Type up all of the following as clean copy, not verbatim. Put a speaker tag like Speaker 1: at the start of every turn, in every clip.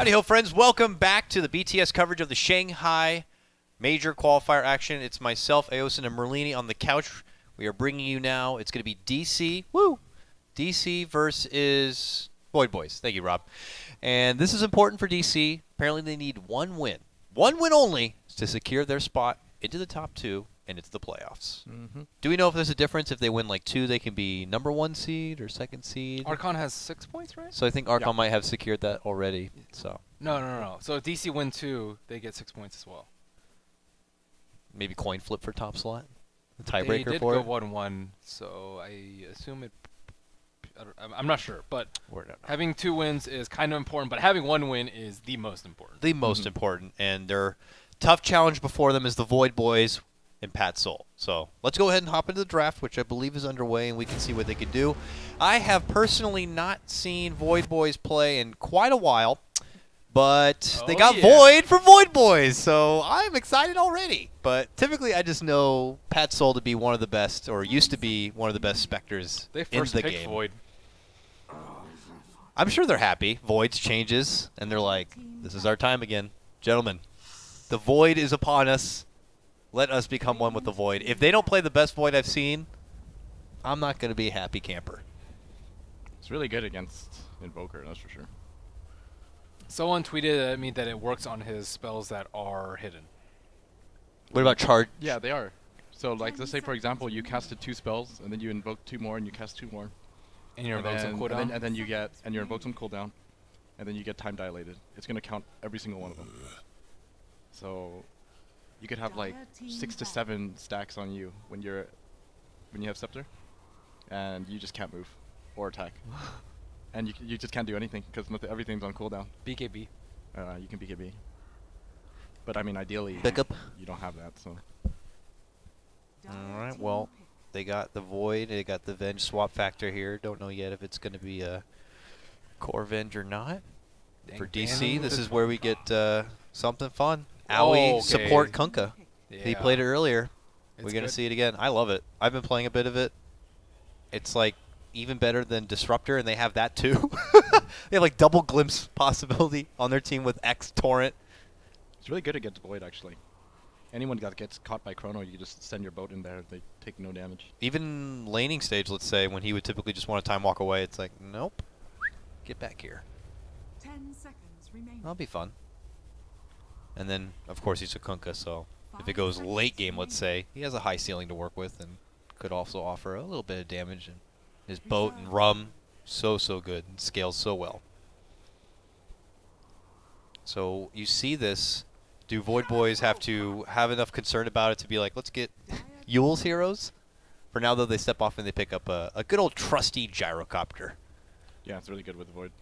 Speaker 1: Howdy ho, friends. Welcome back to the BTS coverage of the Shanghai major qualifier action. It's myself, Aosin, and Merlini on the couch. We are bringing you now. It's going to be DC. Woo! DC versus Void Boys. Thank you, Rob. And this is important for DC. Apparently they need one win. One win only to secure their spot into the top two and into the playoffs. Do we know if there's a difference? If they win like two, they can be #1 seed or 2nd seed?
Speaker 2: Archon has 6 points, right?
Speaker 1: So I think Archon might have secured that already. So
Speaker 2: No. So if DC win 2, they get 6 points as well.
Speaker 1: maybe coin flip for top slot? The
Speaker 2: They
Speaker 1: tiebreaker
Speaker 2: did
Speaker 1: for
Speaker 2: go
Speaker 1: it?
Speaker 2: 1-1, so I assume it... I'm not sure, but
Speaker 1: We're not-
Speaker 2: having 2 wins is kind of important, but having 1 win is the most important.
Speaker 1: The most important. And their tough challenge before them is the Void Boys and Pat Soul. So let's go ahead and hop into the draft, which I believe is underway, and we can see what they can do. I have personally not seen Void Boys play in quite a while, but they got Void for Void Boys, so I'm excited already. But typically I just know Pat Soul to be one of the best, or used to be one of the best Spectres
Speaker 2: They
Speaker 1: in
Speaker 2: first
Speaker 1: the
Speaker 2: picked
Speaker 1: game.
Speaker 2: Void.
Speaker 1: I'm sure they're happy. Void's changes, and they're like, this is our time again. Gentlemen, the Void is upon us. Let us become one with the Void. If they don't play the best Void I've seen, I'm not going to be a happy camper.
Speaker 3: It's really good against Invoker, that's for sure.
Speaker 2: Someone tweeted at me that it works on his spells that are hidden.
Speaker 1: What about charge?
Speaker 3: Yeah, they are. So, like, let's say, for example, you casted 2 spells, and then you invoke 2 more, and you cast 2 more.
Speaker 2: And your invokes on cooldown?
Speaker 3: And then you get, and your invokes on cooldown, and then you get time dilated. It's going to count every single one of them. So, you could have, like, 6 to 7 stacks on you when you have Scepter, and you just can't move or attack. And you just can't do anything, because everything's on cooldown.
Speaker 2: BKB.
Speaker 3: You can BKB. But I mean, ideally,
Speaker 1: Pick up.
Speaker 3: you don't have that, so.
Speaker 1: Alright, well, they got the Void. They got the Venge swap factor here. Don't know yet if it's going to be a core Venge or not. For DC, this is where we get something fun. Aoi support Kunkka. He played it earlier. We're going to see it again. I love it. I've been playing a bit of it. It's like even better than Disruptor, and they have that too. They have like double glimpse possibility on their team with X Torrent.
Speaker 3: It's really good against Void, actually. Anyone that gets caught by Chrono, you just send your boat in there. They take no damage.
Speaker 1: Even laning stage, let's say, when he would typically just want to time walk away, it's like, nope. Get back here.
Speaker 4: 10 seconds remaining.
Speaker 1: That'll be fun. And then, of course, he's a Kunkka, so if it goes late game, let's say, he has a high ceiling to work with and could also offer a little bit of damage. And his boat and rum, so good and scales so well. So you see this. Do Void Boys have to have enough concern about it to be like, let's get Yule's heroes? For now, though, they step off and they pick up a good old trusty gyrocopter.
Speaker 3: Yeah, it's really good with Void.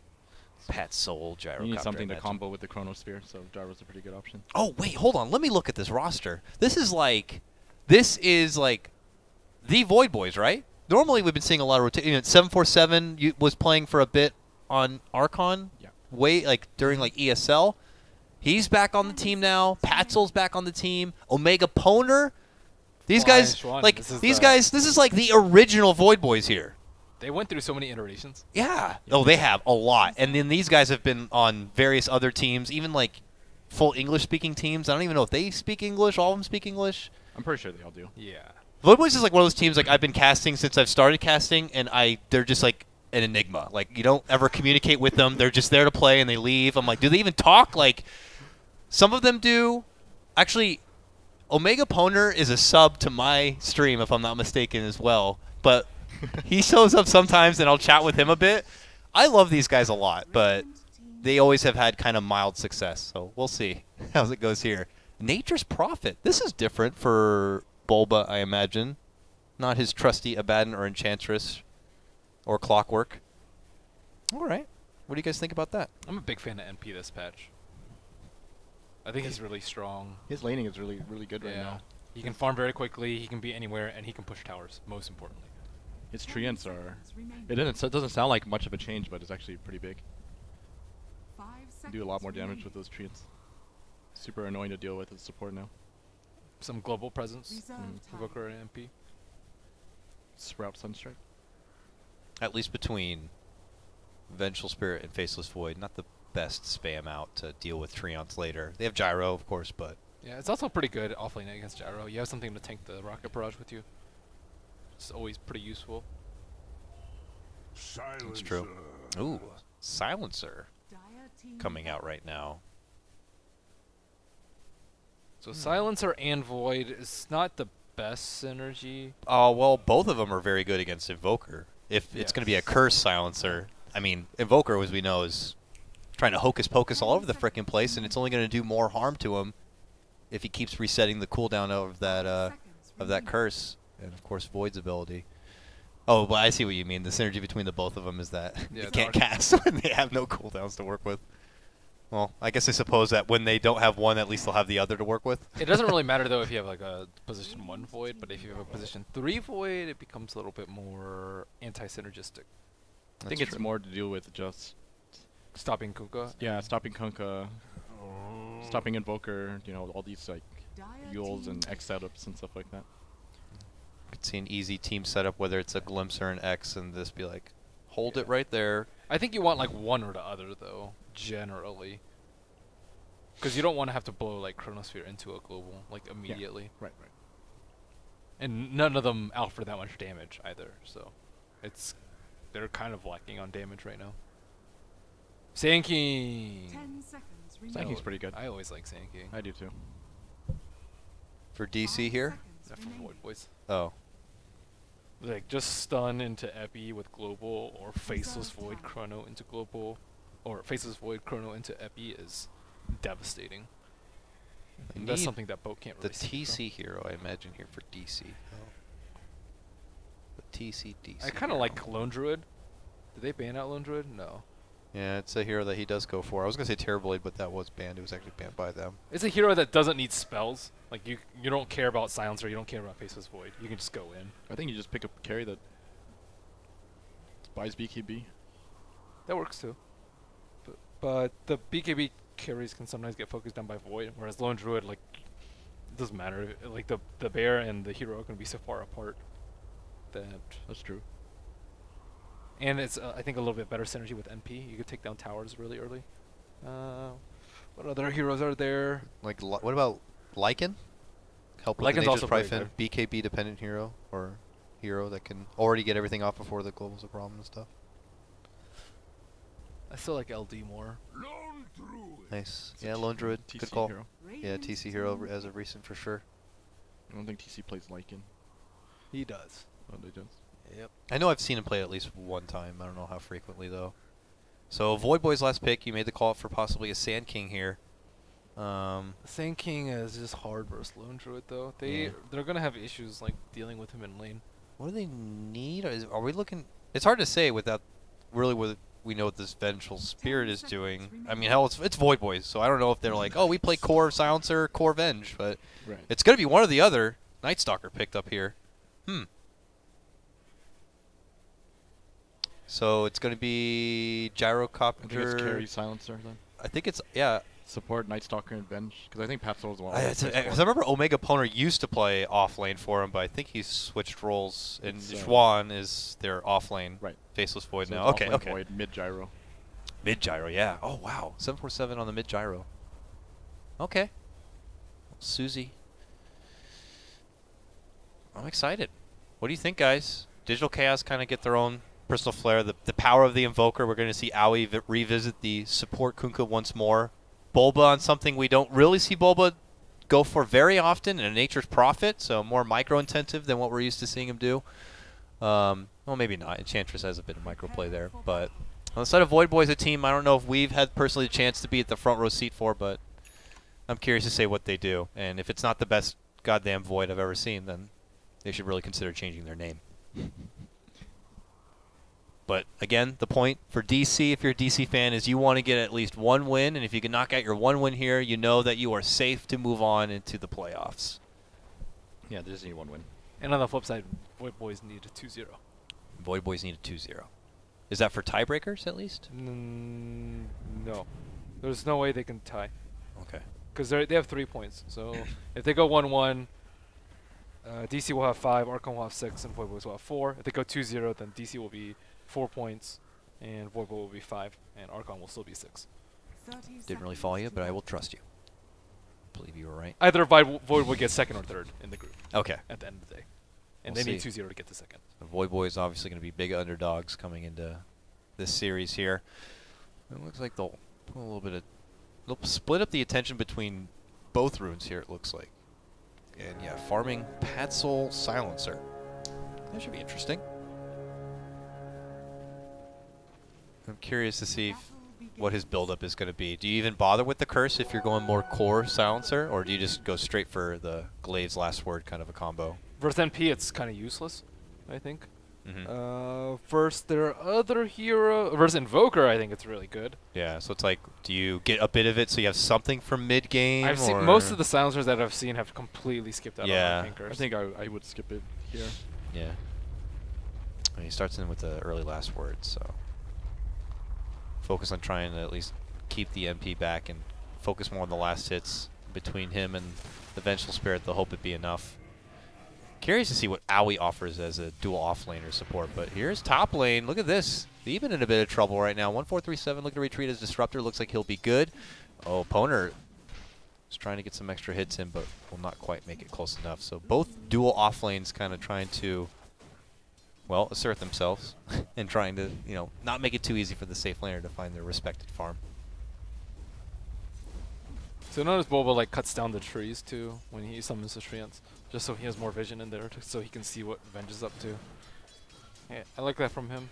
Speaker 1: Pat Soul gyrocopter.
Speaker 3: You need something
Speaker 1: I
Speaker 3: to
Speaker 1: imagine.
Speaker 3: combo with the Chronosphere, so Gyro's a pretty good option.
Speaker 1: Oh, wait, hold on. Let me look at this roster. This is like the Void Boys, right? Normally, we've been seeing a lot of rotation. 747 was playing for a bit on Archon.
Speaker 3: Yeah.
Speaker 1: During ESL. He's back on the team now. Patzel's back on the team. Omega Poner. These guys, this is like the original Void Boys here.
Speaker 2: They went through so many iterations.
Speaker 1: Yeah. Oh, they have a lot. And then these guys have been on various other teams, even like full English-speaking teams. I don't even know if they speak English. All of them speak English.
Speaker 3: I'm pretty sure they all do.
Speaker 2: Yeah.
Speaker 1: Void Boys is like one of those teams like I've been casting since I've started casting, and they're just like an enigma. Like you don't ever communicate with them. They're just there to play and they leave. I'm like, do they even talk? Like some of them do. Actually, Omega Poner is a sub to my stream if I'm not mistaken as well. But he shows up sometimes and I'll chat with him a bit. I love these guys a lot, but they always have had kind of mild success. So we'll see how it goes here. Nature's Prophet. This is different for Bulba, I imagine. Not his trusty Abaddon or Enchantress or Clockwork. All right. What do you guys think about that?
Speaker 2: I'm a big fan of NP this patch. I think he's really strong.
Speaker 3: His laning is really good right now.
Speaker 2: He can farm very quickly, he can be anywhere, and he can push towers, most importantly.
Speaker 3: His treants are... It doesn't sound like much of a change, but it's actually pretty big. You do a lot more damage with those treants. Super annoying to deal with as support now.
Speaker 2: Some global presence. Invoker and MP.
Speaker 3: Sprout Sunstrike.
Speaker 1: At least between Vengeful Spirit and Faceless Void. Not the best spam out to deal with Treants later. They have Gyro, of course, but
Speaker 2: Yeah, it's also pretty good offlane against Gyro. You have something to tank the Rocket Barrage with you. It's always pretty useful.
Speaker 1: it's true. Ooh, Silencer
Speaker 4: Dire team
Speaker 1: coming out right now.
Speaker 2: So Silencer and Void is not the best synergy.
Speaker 1: Oh, well, both of them are very good against Invoker. If it's going to be a Curse Silencer, I mean, Invoker, as we know, is trying to hocus pocus all over the frickin' place, and it's only going to do more harm to him if he keeps resetting the cooldown of that curse, and of course Void's ability. Oh, but I see what you mean. The synergy between the both of them is that
Speaker 2: Yeah,
Speaker 1: they
Speaker 2: the
Speaker 1: can't cast when they have no cooldowns to work with. Well, I guess I suppose that when they don't have one, at least they'll have the other to work with.
Speaker 2: It doesn't really matter though if you have like a position 1 Void, but if you have a position 3 Void, it becomes a little bit more anti-synergistic.
Speaker 3: I think it's more to do with just
Speaker 2: Stopping Kuka.
Speaker 3: stopping Kunkka, stopping Invoker, you know, all these like
Speaker 4: dire
Speaker 3: Yules
Speaker 4: team
Speaker 3: and X setups and stuff like that.
Speaker 1: Could see an easy team setup, whether it's a Glimpse or an X, and just be like, hold it right there.
Speaker 2: I think you want like one or the other though, generally. Because you don't want to have to blow like Chronosphere into a global like immediately.
Speaker 3: Right.
Speaker 2: And none of them out for that much damage either, so they're kind of lacking on damage right now. Sand King.
Speaker 4: 10 seconds
Speaker 3: Sand
Speaker 4: remaining.
Speaker 3: King's pretty good.
Speaker 2: I always like Sand King.
Speaker 3: I do too.
Speaker 1: For DC here?
Speaker 2: Yeah, for Void Boys.
Speaker 1: Oh.
Speaker 2: Like just stun into Epi with global, or Faceless Void Chrono into global, or Faceless Void Chrono into Epi is devastating.
Speaker 1: I
Speaker 2: That's
Speaker 1: need
Speaker 2: something that Boat can't
Speaker 1: the
Speaker 2: really save from.
Speaker 1: TC hero, I imagine, here for DC. The TC DC.
Speaker 2: I kind of
Speaker 1: hero.
Speaker 2: like Lone Druid. Did they ban out Lone Druid? No.
Speaker 1: Yeah, it's a hero that he does go for. I was gonna say Terrorblade, but that was banned. It was actually banned by them.
Speaker 2: It's a hero that doesn't need spells. Like you don't care about Silencer, you don't care about Faceless Void. You can just go in.
Speaker 3: I think you just pick up a carry that buys BKB.
Speaker 2: That works too. But the BKB carries can sometimes get focused down by Void, whereas Lone Druid, like, it doesn't matter. Like the bear and the hero are going to be so far apart that.
Speaker 3: That's true.
Speaker 2: And it's I think a little bit better synergy with NP. You could take down towers really early. What other heroes are there?
Speaker 1: Like, what about Lycan? Help with
Speaker 2: Lycan's
Speaker 1: the Nature's
Speaker 2: also
Speaker 1: Pride
Speaker 2: pretty
Speaker 1: Fin, BKB dependent hero, or hero that can already get everything off before the global's a problem and stuff.
Speaker 2: I still like LD more.
Speaker 1: Nice.
Speaker 3: It's a
Speaker 1: Yeah, Lone Druid.
Speaker 3: TC
Speaker 1: Good call.
Speaker 3: hero.
Speaker 1: Yeah, TC hero as of recent for sure.
Speaker 3: I don't think TC plays Lycan.
Speaker 2: He does.
Speaker 3: Oh, they do.
Speaker 2: Yep.
Speaker 1: I know I've seen him play at least one time. I don't know how frequently though. So Void Boy's last pick. You made the call for possibly a Sand King here.
Speaker 2: Sand King is just hard versus Lone Druid though. They're gonna have issues like dealing with him in lane.
Speaker 1: What do they need? Are we looking? It's hard to say without really what we know what this Vengeful Spirit is doing. I mean, hell, it's Void Boys, so I don't know if they're like, oh, we play Core Silencer, Core Venge, but
Speaker 3: Right.
Speaker 1: it's gonna be one or the other. Night Stalker picked up here. So it's gonna be Gyrocopter.
Speaker 3: I think it's carry Silencer then.
Speaker 1: I think it's yeah.
Speaker 3: Support Night Stalker and Venge, because I think Pat Soul's one.
Speaker 1: I remember Omega Poner used to play off lane for him, but I think he's switched roles. And
Speaker 3: It's,
Speaker 1: Schwan is their off lane.
Speaker 3: Right.
Speaker 1: Faceless Void
Speaker 3: So
Speaker 1: now.
Speaker 3: it's
Speaker 1: Okay,
Speaker 3: offlane
Speaker 1: okay.
Speaker 3: Void, mid gyro.
Speaker 1: Mid gyro, yeah. Oh wow, 747 on the mid gyro. Okay. Susie. I'm excited. What do you think, guys? Digital Chaos kind of get their own personal flair. The power of the Invoker. We're going to see Aoi revisit the support Kunkka once more. Bulba on something we don't really see Bulba go for very often, in a Nature's Prophet, so more micro-intensive than what we're used to seeing him do. Well, maybe not. Enchantress has a bit of micro-play there. But on the side of Void Boys, a team I don't know if we've had personally the chance to be at the front row seat for, but I'm curious to say what they do. And if it's not the best goddamn Void I've ever seen, then they should really consider changing their name. But again, the point for DC, if you're a DC fan, is you want to get at least one win, and if you can knock out your one win here, you know that you are safe to move on into the playoffs.
Speaker 3: Yeah, they just need one win.
Speaker 2: And on the flip side, Void Boys need a 2-0.
Speaker 1: Void Boys need a 2-0. Is that for tiebreakers at least?
Speaker 2: No. There's no way they can tie.
Speaker 1: Okay.
Speaker 2: Because they have 3 points. So if they go 1-1, DC will have 5, Archon will have 6, and Void Boys will have 4. If they go 2-0, then DC will be 4 points, and Void Boy will be 5, and Archon will still be 6.
Speaker 1: Didn't really follow you, but I will trust you. Believe you were right.
Speaker 2: Either Void will get second or third in the group
Speaker 1: Okay.
Speaker 2: at the end of the day. And
Speaker 1: We'll
Speaker 2: they need
Speaker 1: see.
Speaker 2: 2-0 to get to second.
Speaker 1: The Void Boys obviously going to be big underdogs coming into this series here. It looks like they'll put a little bit of... They'll split up the attention between both runes here, it looks like. And yeah, farming Padsol Silencer. That should be interesting. I'm curious to see what his buildup is going to be. Do you even bother with the curse if you're going more core Silencer, or do you just go straight for the Glaive's Last Word kind of a combo?
Speaker 2: Versus NP, it's kind of useless, I think.
Speaker 1: Mm-hmm.
Speaker 2: Versus their other hero, versus Invoker, I think it's really good.
Speaker 1: Yeah, so it's like, do you get a bit of it so you have something from mid-game?
Speaker 2: I've seen most of the silencers that I've seen have completely skipped out
Speaker 1: Yeah.
Speaker 2: on Anchors.
Speaker 3: I think I would skip it here.
Speaker 1: Yeah. And he starts in with the early Last Word, so focus on trying to at least keep the MP back and focus more on the last hits between him and the Vengeful Spirit. They'll hope it be enough. Curious to see what Owie offers as a dual offlaner support, but here's top lane. Look at this. Even in a bit of trouble right now. 1437 looking to retreat as Disruptor. Looks like he'll be good. Oh, Poner is trying to get some extra hits in, but will not quite make it close enough. So both dual offlanes kind of trying to, well, assert themselves and trying to, you know, not make it too easy for the safe laner to find their respected farm.
Speaker 2: So notice Boba like cuts down the trees too when he summons the treants, just so he has more vision in there, so he can see what Venge is up to. Yeah, I like that from him.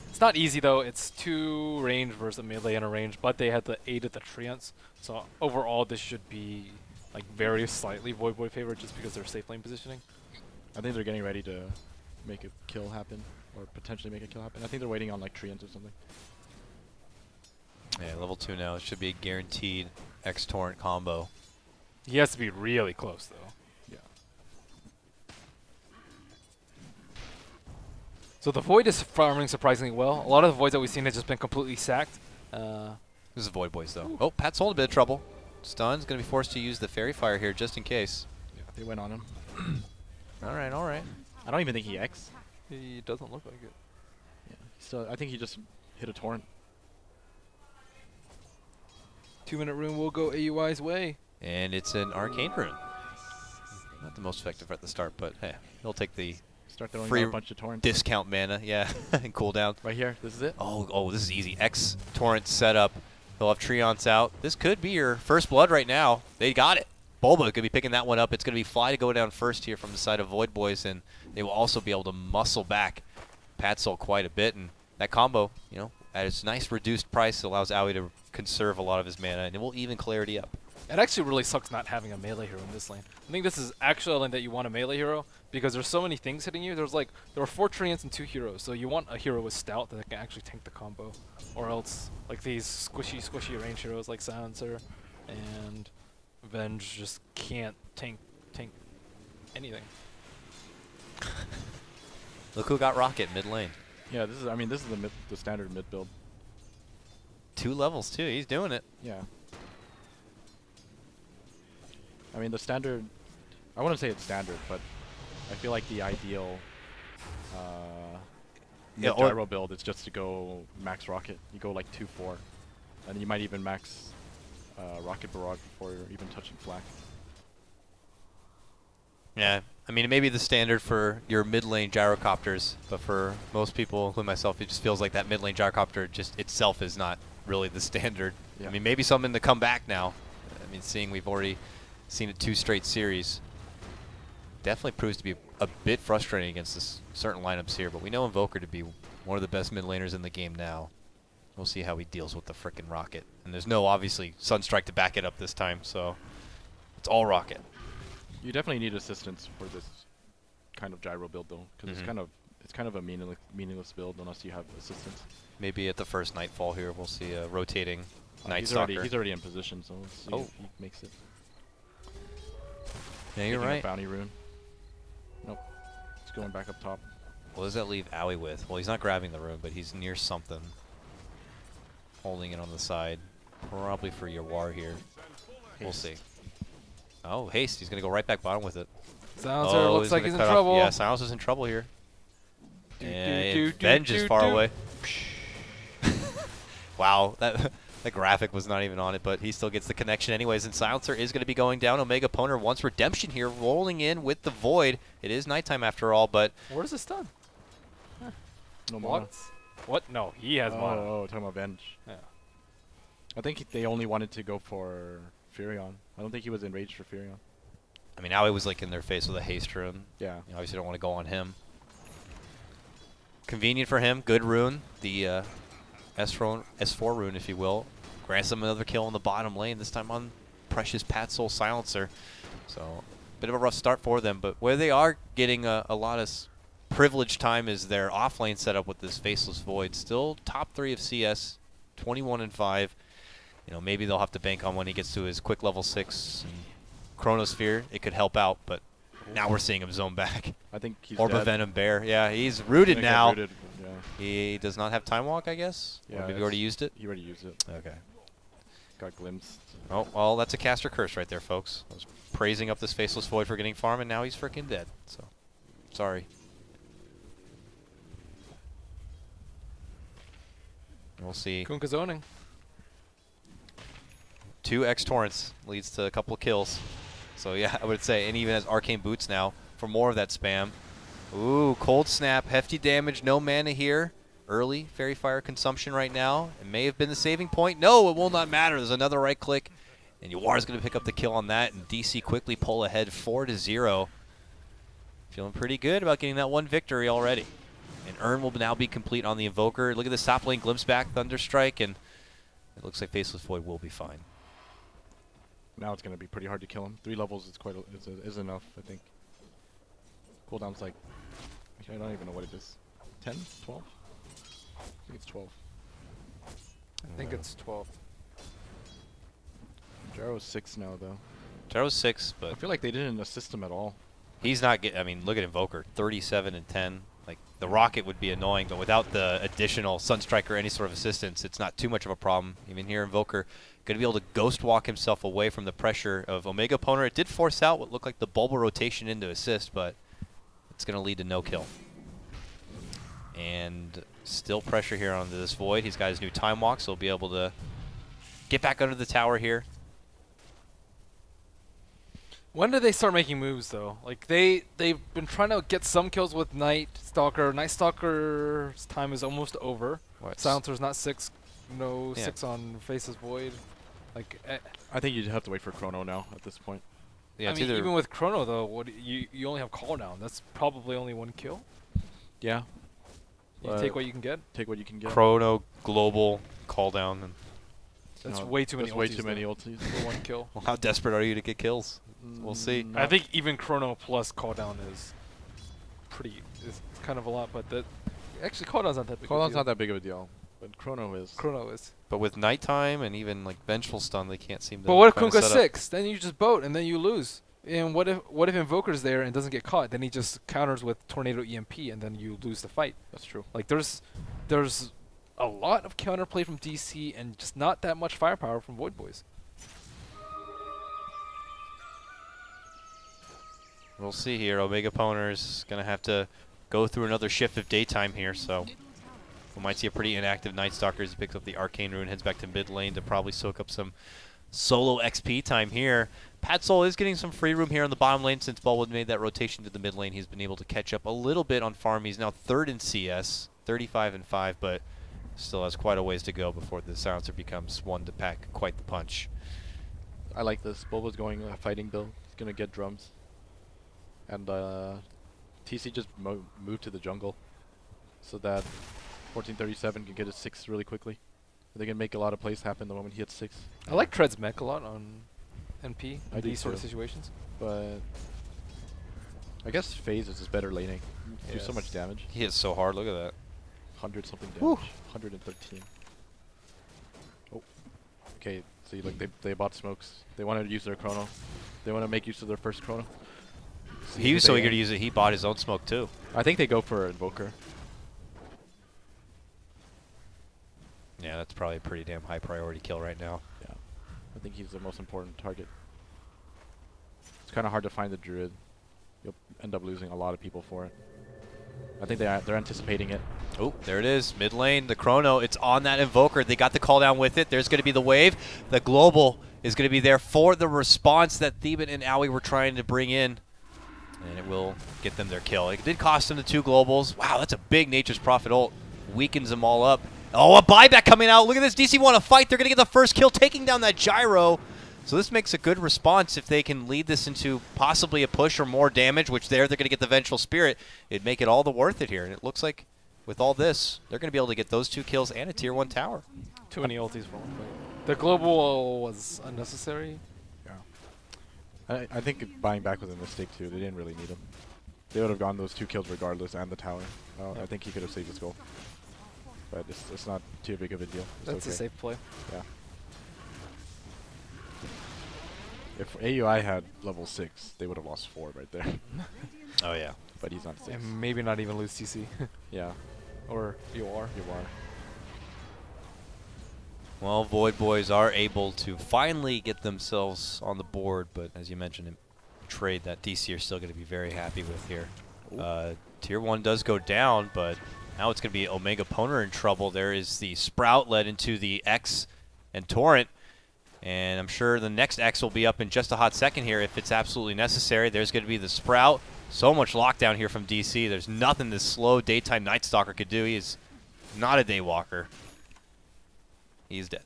Speaker 2: It's not easy though. It's 2 range versus a melee and a range, but they had the 8 at the treants. So overall, this should be like very slightly Void Boy favorite just because they're safe lane positioning.
Speaker 3: I think they're getting ready to make a kill happen, or potentially make a kill happen. I think they're waiting on like treants or something.
Speaker 1: Yeah, level 2 now. It should be a guaranteed X-Torrent combo.
Speaker 2: He has to be really close though.
Speaker 3: Yeah.
Speaker 2: So the Void is farming surprisingly well. A lot of the Voids that we've seen have just been completely sacked.
Speaker 1: This is Void Boys, though. Oh, Pat's in a bit of trouble. Stun's going to be forced to use the Fairy Fire here just in case.
Speaker 3: Yeah, they went on him.
Speaker 1: All right, all right.
Speaker 3: I don't even think he X.
Speaker 2: He doesn't look like it.
Speaker 3: Yeah. Still, I think he just hit a torrent.
Speaker 2: 2-minute rune will go AUI's way.
Speaker 1: And it's an Arcane Rune. Not the most effective at the start, but hey, he'll take the
Speaker 3: Start throwing
Speaker 1: free
Speaker 3: out a bunch of torrents.
Speaker 1: discount mana, yeah, and cooldown.
Speaker 3: Right here. This is it.
Speaker 1: Oh, this is easy. X Torrent setup. They'll have Treants out. This could be your first blood right now. They got it. Bulba could be picking that one up. It's going to be Fly to go down first here from the side of Void Boys, and they will also be able to muscle back Padsol quite a bit. And that combo, you know, at its nice reduced price, allows Owie to conserve a lot of his mana, and it will even Clarity up.
Speaker 2: It actually really sucks not having a melee hero in this lane. I think this is actually a lane that you want a melee hero because there's so many things hitting you. There are 4 treants and 2 heroes, so you want a hero with stout that can actually tank the combo, or else like these squishy range heroes like Silencer and Venge just can't tank anything.
Speaker 1: Look who got Rocket mid lane.
Speaker 3: Yeah, this is. I mean, this is the standard mid build.
Speaker 1: 2 levels too. He's doing it.
Speaker 3: Yeah. I mean, the standard. I wouldn't say it's standard, but I feel like the ideal
Speaker 1: Yeah,
Speaker 3: mid gyro build is just to go max rocket. You go like 2-4, and you might even max rocket barrage before you're even touching flak.
Speaker 1: Yeah, I mean, it may be the standard for your mid lane gyrocopters, but for most people, including myself, it just feels like that mid lane gyrocopter just itself is not really the standard.
Speaker 3: Yeah.
Speaker 1: I mean, maybe something to come back now. I mean, seeing we've already seen it 2 straight series, definitely proves to be a bit frustrating against this certain lineups here, but we know Invoker to be one of the best mid laners in the game now. We'll see how he deals with the frickin' Rocket. And there's no, obviously, Sunstrike to back it up this time, so it's all Rocket.
Speaker 3: You definitely need assistance for this kind of gyro build, though, because it's kind of a meaningless build unless you have assistance.
Speaker 1: Maybe at the first Nightfall here, we'll see a rotating Night
Speaker 3: He's
Speaker 1: Stalker.
Speaker 3: already in position, so let's see if he makes it.
Speaker 1: Yeah, you're
Speaker 3: Taking a
Speaker 1: right.
Speaker 3: bounty rune. Nope. It's going back up top.
Speaker 1: What does that leave Owie with? Well, he's not grabbing the rune, but he's near something. Holding it on the side. Probably for your war here. We'll see. Oh, Haste. He's going to go right back bottom with it.
Speaker 2: Silencer
Speaker 1: Oh,
Speaker 2: looks like he's in
Speaker 1: cut off-
Speaker 2: trouble.
Speaker 1: Yeah, Silencer's in trouble here.
Speaker 2: Do,
Speaker 1: And
Speaker 2: do, do,
Speaker 1: Venge
Speaker 2: do,
Speaker 1: is far
Speaker 2: do.
Speaker 1: away. Wow. That The graphic was not even on it, but he still gets the connection anyways. And Silencer is going to be going down. Omega Poner wants redemption here, rolling in with the Void. It is nighttime after all, but
Speaker 2: Where's the stun?
Speaker 3: No mana.
Speaker 2: What? What? No, he has mana.
Speaker 3: Oh, talking about Venge.
Speaker 2: Yeah.
Speaker 3: I think they only wanted to go for Furion. I don't think he was enraged for Furion.
Speaker 1: I mean, now he was like in their face with a haste rune.
Speaker 3: Yeah.
Speaker 1: You obviously don't want to go on him. Convenient for him. Good rune. The S4 rune, if you will. Grants him another kill in the bottom lane, this time on Precious Patsoul Silencer. So, bit of a rough start for them. But where they are getting a lot of privileged time is their off-lane setup with this Faceless Void. Still top 3 of CS, 21-5. You know, maybe they'll have to bank on when he gets to his quick level 6 and Chronosphere. It could help out, but now we're seeing him zone back.
Speaker 3: I think he's
Speaker 1: Orb of
Speaker 3: dead.
Speaker 1: Venom Bear. Yeah, he's rooted
Speaker 3: Gonna get
Speaker 1: now.
Speaker 3: rooted, yeah.
Speaker 1: He does not have Time Walk, I guess?
Speaker 3: Yeah,
Speaker 1: Or maybe he
Speaker 3: it's-
Speaker 1: already used it?
Speaker 3: He already used it.
Speaker 1: Okay.
Speaker 3: Got glimpsed.
Speaker 1: Oh, well, that's a caster curse right there, folks. I was praising up this Faceless Void for getting farm, and now he's freaking dead. So, sorry. We'll see.
Speaker 2: Kunkka zoning.
Speaker 1: 2 X Torrents leads to a couple of kills. So, yeah, I would say, and even has Arcane Boots now for more of that spam. Ooh, Cold Snap, hefty damage, no mana here. Early Fairy Fire consumption right now. It may have been the saving point. No, it will not matter. There's another right click, and Yuar's going to pick up the kill on that, and DC quickly pull ahead 4-0. Feeling pretty good about getting that one victory already. And Urn will now be complete on the Invoker. Look at the top lane, glimpse back, Thunderstrike, and it looks like Faceless Void will be fine.
Speaker 3: Now it's going to be pretty hard to kill him. 3 levels is quite is enough, I think. Cooldown's like, I don't even know what it is. 10? 12? I think it's 12.
Speaker 2: I think it's 12.
Speaker 3: Jaro's 6 now, though.
Speaker 1: Jaro's 6,
Speaker 3: I
Speaker 1: but
Speaker 3: feel like they didn't assist him at all.
Speaker 1: he's not getting, I mean, look at Invoker, 37 and 10. Like, the Rocket would be annoying, but without the additional Sunstrike or any sort of assistance, it's not too much of a problem. Even here, Invoker going to be able to ghost walk himself away from the pressure of Omega Poner. It did force out what looked like the Bulba rotation into assist, but it's going to lead to no kill. And still pressure here onto this Void. He's got his new Time Walk, so he'll be able to get back under the tower here.
Speaker 2: When did they start making moves though? Like they've been trying to get some kills with Night Stalker. Night Stalker's time is almost over.
Speaker 1: What?
Speaker 2: Silencer's not 6, no
Speaker 1: Yeah.
Speaker 2: 6 on Faceless Void. Like
Speaker 3: I think you'd have to wait for Chrono now at this point.
Speaker 1: Yeah,
Speaker 2: I
Speaker 1: it's
Speaker 2: mean,
Speaker 1: either
Speaker 2: even with Chrono though, what you only have call down. That's probably only 1 kill.
Speaker 3: Yeah.
Speaker 2: You take what you can get.
Speaker 3: Take what you can get.
Speaker 1: Chrono, Global, Call Down. And
Speaker 2: That's
Speaker 3: No,
Speaker 2: way too many.
Speaker 3: That's way
Speaker 2: ultis,
Speaker 3: too many
Speaker 2: though,
Speaker 3: ultis.
Speaker 2: for 1 kill.
Speaker 1: well, how desperate are you to get kills? We'll see.
Speaker 2: I think even Chrono plus call down is is kind of a lot, but that actually call down's not that big.
Speaker 3: Cooldown's
Speaker 2: of a
Speaker 3: not
Speaker 2: deal.
Speaker 3: that big of a deal, but Chrono is.
Speaker 2: Chrono is.
Speaker 1: But with nighttime and even like Vengeful Stun, they can't seem to.
Speaker 2: But what if
Speaker 1: find a
Speaker 2: Kunkka's
Speaker 1: setup.
Speaker 2: 6? Then you just boat and then you lose. And what if Invoker's there and doesn't get caught? Then he just counters with Tornado EMP and then you lose the fight.
Speaker 3: That's true.
Speaker 2: Like there's a lot of counterplay from DC and just not that much firepower from Void Boys.
Speaker 1: We'll see here. Omega Poner's going to have to go through another shift of daytime here, so we might see a pretty inactive Night Stalker as he picks up the Arcane Rune, heads back to mid lane to probably soak up some solo XP time here. Patsoul is getting some free room here on the bottom lane since Baldwin made that rotation to the mid lane. He's been able to catch up a little bit on farm. He's now 3rd in CS, 35-5, but still has quite a ways to go before the Silencer becomes one to pack quite the punch.
Speaker 3: I like this. Bulba's going fighting build. He's gonna get drums. And TC just moved to the jungle so that 1437 can get his 6 really quickly. They can make a lot of plays happen the moment he hits 6.
Speaker 2: I like Tread's mech a lot on NP
Speaker 3: I
Speaker 2: in
Speaker 3: do
Speaker 2: these sort of
Speaker 3: too.
Speaker 2: situations.
Speaker 3: But I guess Phase is his better laning. Do so
Speaker 2: Yes.
Speaker 3: much damage.
Speaker 1: He hits so hard. Look at that.
Speaker 3: 100 something damage.
Speaker 1: Whew.
Speaker 3: 113. Oh. Okay, see, like they bought smokes. They wanted to use their chrono. They want to make use of their first chrono. See
Speaker 1: He
Speaker 3: who
Speaker 1: was so
Speaker 3: they
Speaker 1: eager to
Speaker 3: aim.
Speaker 1: use it, he bought his own smoke too.
Speaker 3: I think they go for Invoker.
Speaker 1: Yeah, that's probably a pretty damn high priority kill right now.
Speaker 3: Yeah. I think he's the most important target. It's kind of hard to find the Druid. You'll end up losing a lot of people for it. I think they're anticipating it.
Speaker 1: Oh, there it is. Mid lane, the Chrono. It's on that Invoker. They got the call down with it. There's going to be the wave. The Global is going to be there for the response that Theben and Owie were trying to bring in. And it will get them their kill. It did cost them the 2 globals. Wow, that's a big Nature's Prophet ult. Weakens them all up. Oh, a buyback coming out. Look at this. DC want to fight. They're going to get the first kill, taking down that Gyro. So this makes a good response if they can lead this into possibly a push or more damage, which they're going to get the Vengeful Spirit. It'd make it all the worth it here. And it looks like with all this, they're going to be able to get those 2 kills and a tier 1 tower.
Speaker 2: Too many ultis for one fight. The global was unnecessary.
Speaker 3: I think buying back was a mistake too. They didn't really need him. They would have gotten those 2 kills regardless and the tower. I think he could have saved his goal. But it's not too big of a deal. It's
Speaker 2: That's
Speaker 3: okay.
Speaker 2: a safe play.
Speaker 3: Yeah. If AUI had level 6, they would have lost 4 right there.
Speaker 1: Oh, yeah.
Speaker 3: But he's on 6.
Speaker 2: And maybe not even lose TC.
Speaker 3: Yeah.
Speaker 2: Or you are.
Speaker 3: You are.
Speaker 1: Well, Void Boys are able to finally get themselves on the board, but as you mentioned, a trade that DC are still going to be very happy with here. Tier 1 does go down, but now it's going to be Omega Poner in trouble. There is the Sprout led into the X and Torrent, and I'm sure the next X will be up in just a hot second here if it's absolutely necessary. There's going to be the Sprout. So much lockdown here from DC. There's nothing this slow daytime Night Stalker could do. He is not a Daywalker. He's dead.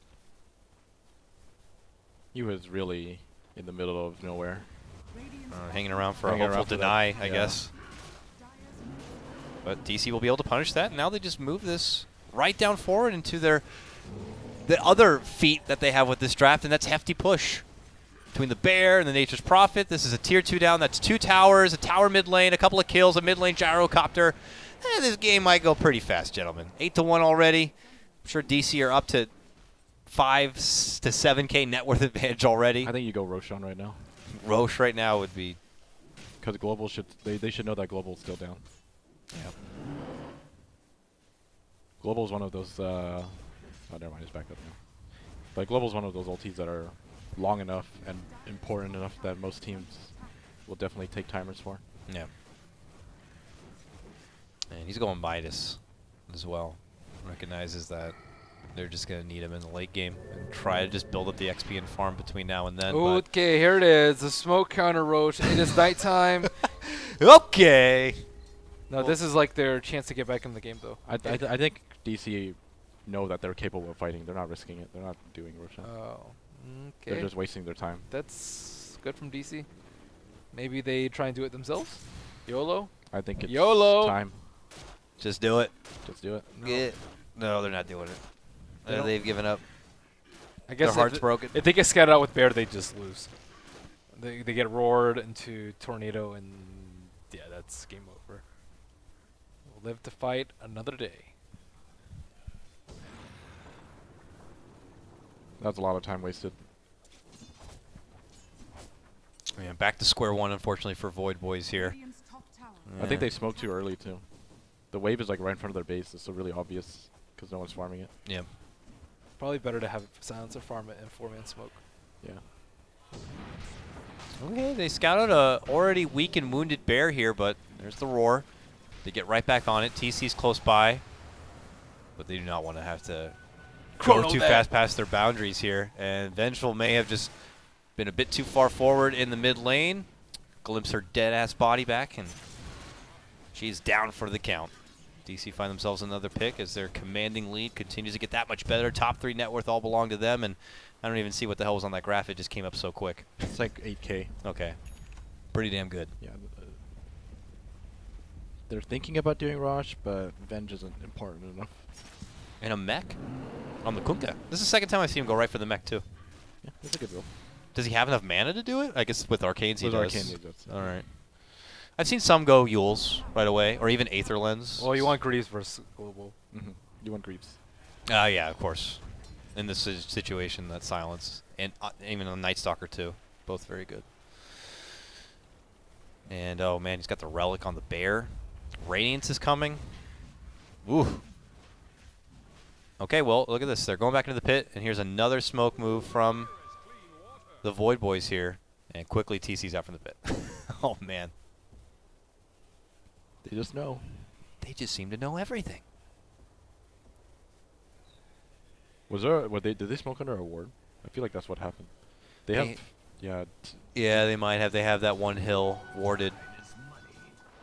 Speaker 3: He was really in the middle of nowhere.
Speaker 1: Hanging around for
Speaker 3: Hanging
Speaker 1: a hopeful
Speaker 3: around for
Speaker 1: deny,
Speaker 3: that.
Speaker 1: I
Speaker 3: Yeah.
Speaker 1: guess. But DC will be able to punish that. And now they just move this right down forward into the other feat that they have with this draft, and that's Hefty Push. Between the Bear and the Nature's Prophet, this is a tier 2 down. That's 2 towers, a tower mid lane, a couple of kills, a mid lane gyrocopter. This game might go pretty fast, gentlemen. 8-1 already. I'm sure DC are up to 5 to 7K net worth advantage already.
Speaker 3: I think you go Roshan right now.
Speaker 1: Roche right now would be...
Speaker 3: Because global they should know that global's still down.
Speaker 1: Yeah.
Speaker 3: Global's one of those oh never mind, it's back up now. But global's one of those ultis that are long enough and important enough that most teams will definitely take timers for.
Speaker 1: Yeah. And he's going Midas as well. Recognizes that they're just going to need him in the late game and try to just build up the XP and farm between now and then.
Speaker 2: Okay, here it is. The smoke counter Roach. It is nighttime.
Speaker 1: Okay.
Speaker 2: No, this is like their chance to get back in the game, though.
Speaker 3: I think DC know that they're capable of fighting. They're not risking it. They're not doing Roshan.
Speaker 2: Oh,
Speaker 3: They're
Speaker 2: okay.
Speaker 3: just wasting their time.
Speaker 2: That's good from DC. Maybe they try and do it themselves. YOLO.
Speaker 3: I think it's
Speaker 2: YOLO.
Speaker 3: time.
Speaker 1: Just do it.
Speaker 3: Just do it.
Speaker 1: No, they're not doing it.
Speaker 2: They don't-
Speaker 1: They've given up.
Speaker 2: I guess
Speaker 1: Their heart's broken.
Speaker 2: If they get scattered out with Bear, they just lose. They get roared into Tornado, and yeah, that's game over. We'll live to fight another day.
Speaker 3: That's a lot of time wasted.
Speaker 1: Yeah, back to square one, unfortunately, for Void Boys here.
Speaker 4: Radiant's top tower.
Speaker 3: I think they smoked too early too. The wave is like right in front of their base. It's so really obvious because no one's farming it.
Speaker 1: Yeah.
Speaker 2: Probably better to have Silencer farm it and 4-man smoke.
Speaker 3: Yeah.
Speaker 1: Okay, they scouted a already weak and wounded Bear here, but there's the roar. They get right back on it. TC's close by, but they do not want to have to go too fast past their boundaries here. And Vengeful may have just been a bit too far forward in the mid lane. Glimpse her dead-ass body back, and she's down for the count. DC find themselves another pick as their commanding lead continues to get that much better. Top 3 net worth all belong to them, and I don't even see what the hell was on that graph. It just came up so quick.
Speaker 3: It's like 8K.
Speaker 1: Okay. Pretty damn good.
Speaker 3: Yeah. They're thinking about doing Rosh, but Venge isn't important enough.
Speaker 1: And a mech on the Kunkka. This is the second time I see him go right for the mech, too.
Speaker 3: Yeah, that's a good build.
Speaker 1: Does he have enough mana to do it? I guess with Arcanes he
Speaker 3: With
Speaker 1: does.
Speaker 3: Arcane he does, yeah.
Speaker 1: All right. I've seen some go Yules right away, or even Aether Lens.
Speaker 2: Well, you want Greaves versus Global.
Speaker 3: Mm-hmm. You want Greaves.
Speaker 1: Yeah, of course. In this situation, that Silence. And even a Night Stalker, too. Both very good. And, oh, man, he's got the Relic on the Bear. Radiance is coming. Ooh. Okay, well, look at this. They're going back into the pit, and here's another smoke move from the Void Boys here. And quickly TC's out from the pit. Oh, man.
Speaker 3: They just know.
Speaker 1: They just seem to know everything.
Speaker 3: Was there? Did they smoke under a ward? I feel like that's what happened. They have. Yeah.
Speaker 1: Yeah, they might have. They have that one hill warded.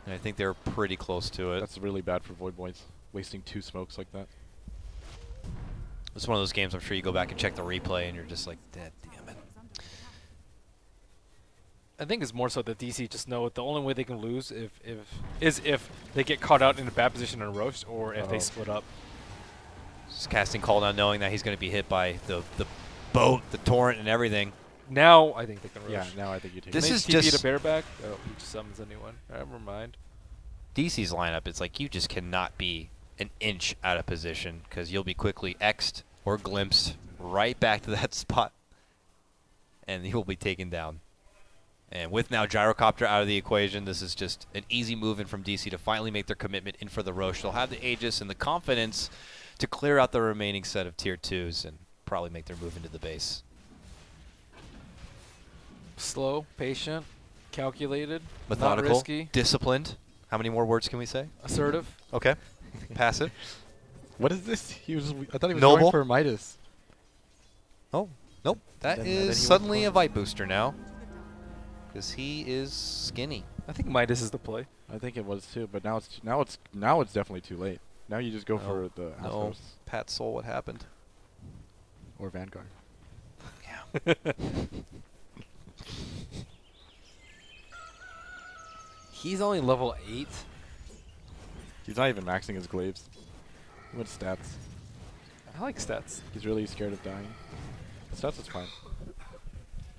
Speaker 1: And I think they're pretty close to it.
Speaker 3: That's really bad for Void Boys, wasting 2 smokes like that.
Speaker 1: It's one of those games I'm sure you go back and check the replay and you're just like, damn it.
Speaker 2: I think it's more so that DC just know the only way they can lose is if they get caught out in a bad position on Roche or if they split up.
Speaker 1: Just casting call down knowing that he's going to be hit by the boat, the torrent, and everything.
Speaker 2: Now I think they can rush.
Speaker 3: Yeah, now I think you take
Speaker 1: This
Speaker 3: it.
Speaker 1: is
Speaker 2: TP
Speaker 1: just
Speaker 2: to bareback. Oh, he just summons anyone. Never mind.
Speaker 1: DC's lineup. It's like you just cannot be an inch out of position because you'll be quickly X'd or glimpsed right back to that spot, and he will be taken down. And with now Gyrocopter out of the equation, this is just an easy move in from DC to finally make their commitment in for the Roche. They'll have the Aegis and the confidence to clear out the remaining set of Tier 2s and probably make their move into the base.
Speaker 2: Slow, patient, calculated,
Speaker 1: Methodical,
Speaker 2: not risky,
Speaker 1: disciplined. How many more words can we say?
Speaker 2: assertive.
Speaker 1: Okay. Pass it.
Speaker 3: What is this? I thought he was
Speaker 1: Noble.
Speaker 3: going for Midas.
Speaker 1: Oh, nope. That
Speaker 3: Then he
Speaker 1: is
Speaker 3: went
Speaker 1: suddenly
Speaker 3: for
Speaker 1: a Vipe Booster now. Because he is skinny.
Speaker 2: I think Midas is the play.
Speaker 3: I think it was too, but now it's definitely too late. Now you just go for the
Speaker 1: No.
Speaker 3: Astros
Speaker 1: Pat Soul, what happened?
Speaker 3: or Vanguard.
Speaker 1: Yeah.
Speaker 2: He's only level 8.
Speaker 3: He's not even maxing his glaives. What stats?
Speaker 2: I like stats.
Speaker 3: He's really scared of dying. Stats is fine.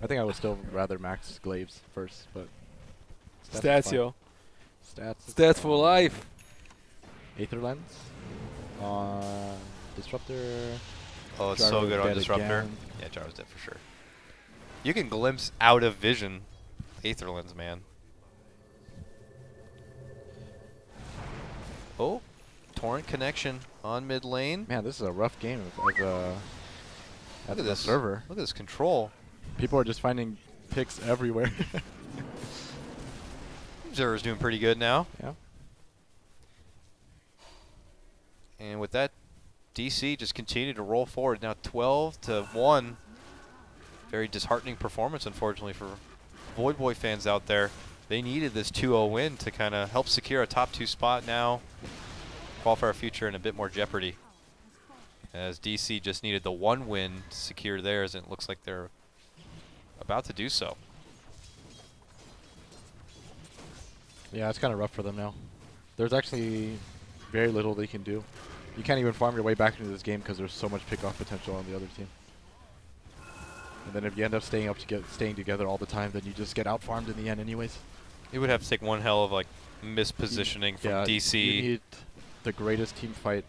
Speaker 3: I think I would still rather max glaives first, but is
Speaker 2: Stats,
Speaker 3: fine.
Speaker 2: yo.
Speaker 3: Stats.
Speaker 2: Stats for life.
Speaker 3: Aether Lens. Disruptor.
Speaker 1: Oh, it's so
Speaker 3: Gyro's
Speaker 1: good on
Speaker 3: dead
Speaker 1: Disruptor.
Speaker 3: again.
Speaker 1: Yeah, Gyro's dead for sure. You can glimpse out of vision Aether Lens, man. Oh, Torrent connection on mid lane.
Speaker 3: Man, this is a rough game
Speaker 1: Look
Speaker 3: at
Speaker 1: at
Speaker 3: the
Speaker 1: this
Speaker 3: server.
Speaker 1: Look at this control.
Speaker 3: People are just finding picks everywhere.
Speaker 1: Observer's doing pretty good now.
Speaker 3: Yeah.
Speaker 1: And with that, DC just continued to roll forward. Now 12-1. Very disheartening performance, unfortunately, for Void Boy fans out there. They needed this 2-0 win to kind of help secure a top 2 spot now. Qualifier future in a bit more jeopardy. As DC just needed the 1 win to secure theirs, and it looks like they're about to do so.
Speaker 3: Yeah, it's kind of rough for them now. There's actually very little they can do. You can't even farm your way back into this game because there's so much pickoff potential on the other team. And then if you end up staying together all the time, then you just get out farmed in the end anyways.
Speaker 1: It would have to take one hell of like mispositioning from
Speaker 3: Yeah,
Speaker 1: DC.
Speaker 3: You need the greatest team fight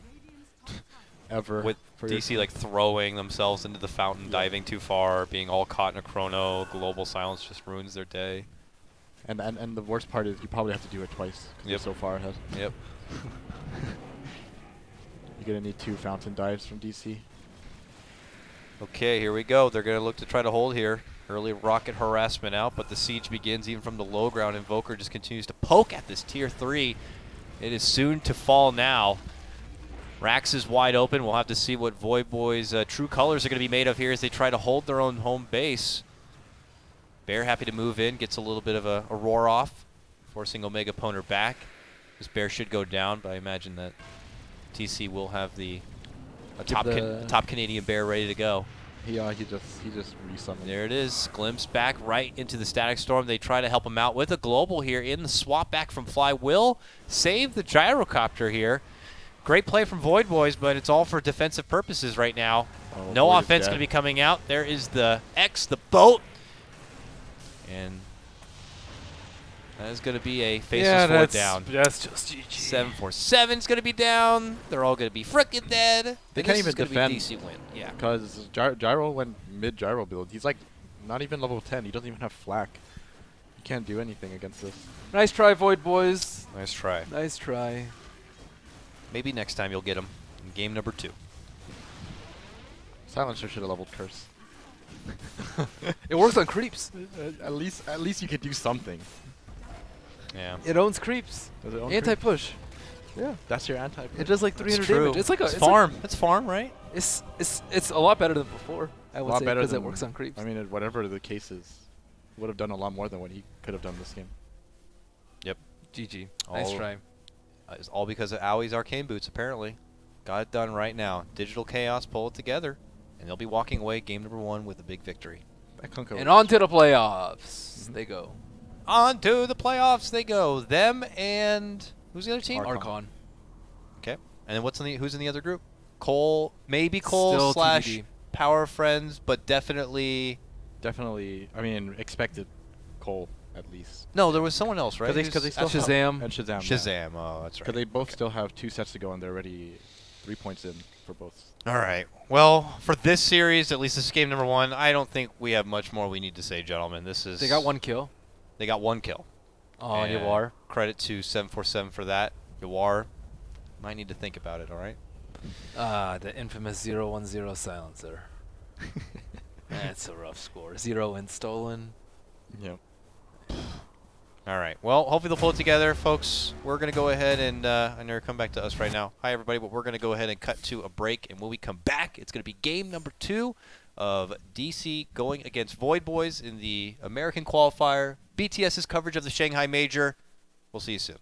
Speaker 3: ever.
Speaker 1: With
Speaker 3: for
Speaker 1: DC
Speaker 3: your
Speaker 1: like throwing themselves into the fountain, diving too far, being all caught in a chrono, global silence just ruins their day.
Speaker 3: and the worst part is you probably have to do it twice because you're so far ahead.
Speaker 1: Yep.
Speaker 3: You're gonna need 2 fountain dives from DC.
Speaker 1: Okay, here we go. They're going to look to try to hold here. Early rocket harassment out, but the siege begins even from the low ground. Invoker just continues to poke at this tier 3. It is soon to fall now. Rax is wide open. We'll have to see what Void Boys' true colors are going to be made of here as they try to hold their own home base. Bear happy to move in, gets a little bit of a roar off, forcing Omega Poner back. This Bear should go down, but I imagine that TC will have a top Canadian Bear ready to go.
Speaker 3: He just resummoned.
Speaker 1: There it is. Glimpse back right into the Static Storm. They try to help him out with a global here in the swap back from Fly. Will save the Gyrocopter here. Great play from Void Boys, but it's all for defensive purposes right now.
Speaker 3: Oh,
Speaker 1: No
Speaker 3: Void is
Speaker 1: offense
Speaker 3: dead.
Speaker 1: going to be coming out. There is the X, the boat. And that is going to be a Faceless 4 down.
Speaker 2: That's just GG.
Speaker 1: 747 is going to be down. They're all going to be frickin' dead.
Speaker 3: They
Speaker 1: And
Speaker 3: can't
Speaker 1: this
Speaker 3: even
Speaker 1: is gonna
Speaker 3: defend.
Speaker 1: be DC win. Yeah.
Speaker 3: Because Gyro went mid-Gyro build. He's like not even level 10. He doesn't even have flak. You can't do anything against this.
Speaker 2: Nice try, Void Boys.
Speaker 1: Nice try.
Speaker 2: Nice try.
Speaker 1: Maybe next time you'll get him in game number 2.
Speaker 3: Silencer should have leveled Curse.
Speaker 2: It works on creeps.
Speaker 3: At least you could do something.
Speaker 1: Yeah.
Speaker 2: It owns creeps.
Speaker 3: Does it own
Speaker 2: Anti-push. Yeah.
Speaker 3: That's your anti.
Speaker 2: It does like 300
Speaker 1: That's true.
Speaker 2: damage. It's like a
Speaker 1: it's
Speaker 2: it's like-
Speaker 1: farm. It's farm, right?
Speaker 2: It's a lot better than before. I
Speaker 3: A
Speaker 2: would
Speaker 3: lot
Speaker 2: say
Speaker 3: better
Speaker 2: because it
Speaker 3: than
Speaker 2: works on creeps.
Speaker 3: I mean, whatever the case is, would have done a lot more than what he could have done this game.
Speaker 1: Yep.
Speaker 2: GG. Nice
Speaker 1: All-
Speaker 2: try.
Speaker 1: It's all because of Owie's arcane boots, apparently. Got it done right now. Digital Chaos pull it together, and they'll be walking away game number 1 with a big victory.
Speaker 3: That Kunko
Speaker 2: And
Speaker 3: was-
Speaker 2: on to the playoffs. They go.
Speaker 1: On to the playoffs they go. Them and who's the other team?
Speaker 3: Archon.
Speaker 2: Archon.
Speaker 1: Okay. And then who's in the other group? Cole, maybe Cole
Speaker 2: Still
Speaker 1: slash
Speaker 2: TBD.
Speaker 1: Power Friends, but definitely.
Speaker 3: Definitely, I mean, expected Cole at least.
Speaker 1: No, there was someone else, right?
Speaker 3: Because they still
Speaker 2: Shazam.
Speaker 3: have, and Shazam. yeah.
Speaker 1: Shazam. Oh, that's right.
Speaker 3: Because they both still have 2 sets to go, and they're already 3 points in for both.
Speaker 1: All right. Well, for this series, at least this is game number 1. I don't think we have much more we need to say, gentlemen. This is.
Speaker 2: They got 1 kill.
Speaker 1: They got 1 kill.
Speaker 2: Oh,
Speaker 1: And
Speaker 2: Yawar.
Speaker 1: Credit to 747 for that. Yawar might need to think about it. All right.
Speaker 2: The infamous 0-1-0 silencer. That's a rough score. 0 and stolen.
Speaker 3: Yeah.
Speaker 1: All right. Well, hopefully they'll pull it together, folks. We're going to go ahead and I know you're coming back to us right now. Hi, everybody. But we're going to go ahead and cut to a break. And when we come back, it's going to be game number 2 of DC going against Void Boys in the American Qualifier. BTS's coverage of the Shanghai Major. We'll see you soon.